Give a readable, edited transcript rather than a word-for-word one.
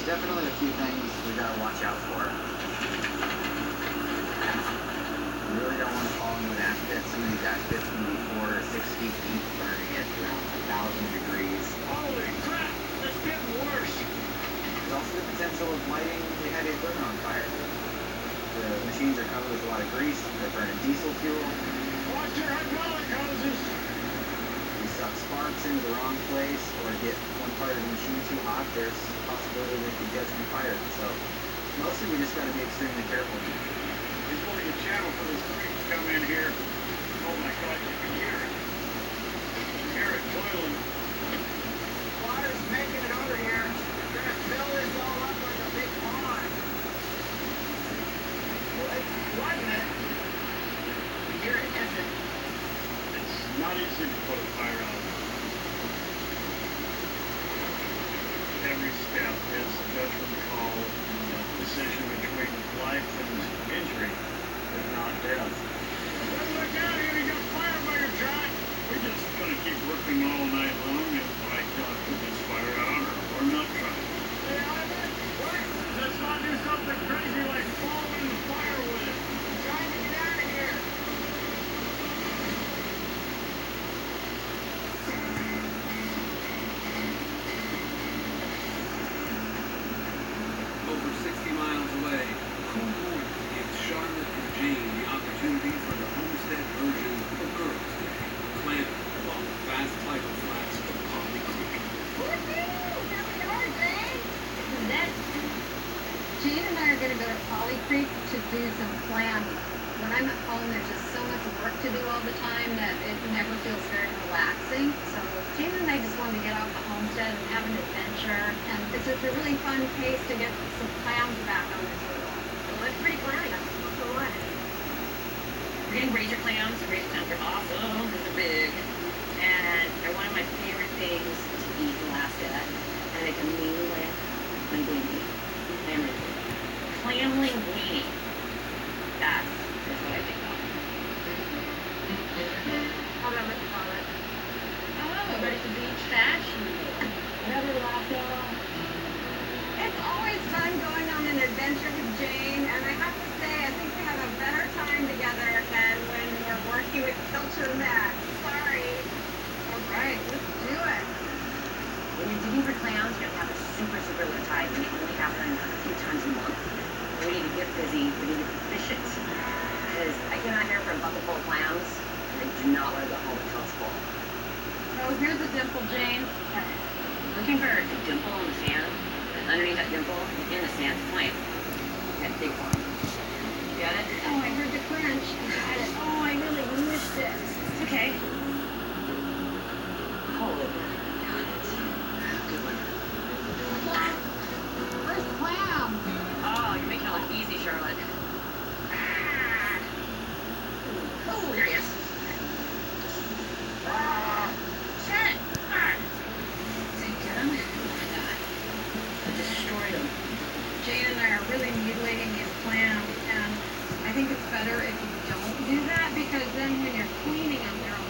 Definitely a few things we gotta watch out for. You really don't want to fall into an aspect. Some of these aspects can be 4 or 6 feet deep, burning at around 1,000 degrees. Holy crap! That's getting worse! There's also the potential of lighting the heavy equipment on fire. The machines are covered with a lot of grease. They're burning diesel fuel. Watch your hydraulic hoses! You suck sparks into the wrong place or get one part of the machine too hot, there's a possibility that you get some fire. So mostly we just got to be extremely careful. There's only a channel for this creek to come in here. Oh my God, you can hear it. You can hear it boiling. Water's making it over here. We're gonna fill this all up like a big pond. Well, it's flooding it. You hear it hissing. It's not easy to put a fire out. Every step is a judgment call, a decision between life and injury, if not death. Well, look out here, you got fire by your track. We're just gonna keep working all night long and try to put this fire out or not try. Hey, Ivan, what? Let's not do something crazy like fall in the fire with it. I'm trying to get out of here. Over 60 miles away, Cool Morning gives Charlotte and Jane the opportunity for the homestead version of Girls' Day, planted along the vast tidal flats of Polly Creek. Woohoo! Here we are, Jane. Jane and I are going to go to Polly Creek to do some clamming. When I'm at home, there's just so much work to do all the time that it never feels very relaxing. So Jane and I just wanted to get off the homestead and have an adventure. And it's just a really fun pace to get some clams back on the table. Well, that's pretty clammy. That's the one. We're getting razor clams. The razor clams are awesome because they're big. And they're one of my favorite things to eat in Alaska. And they can mean like linguine. Clam linguine. That's what I think of. How about what you call it? Oh, but it's a beach fashion. Whatever, Alaska. It's always fun going on an adventure with Jane, and I have to say, I think we have a better time together than when we're working with Pilcher Matt. Sorry. All right, let's do it. When you're digging for clams, you have to have a super low tide when they only happen a few times a month. We need to get busy. We need to be efficient. Because I came out here for a bucket full of clams, and I do not want to go home until it's full. So here's a dimple, Jane. Looking for a dimple in the sand, and underneath that dimple, in the sand, it's flame. That big one. You got it? Oh, I heard the crunch. I got it. Oh, I really missed it. It's okay. Hold it. Got it. Good one. First clam. Oh, you're making it look easy, Charlotte. Oh, there he is. Shit! Did you get him? Oh my God. I destroyed him. Jane and I are really mutilating these clams, and I think it's better if you don't do that because then when you're cleaning them, they're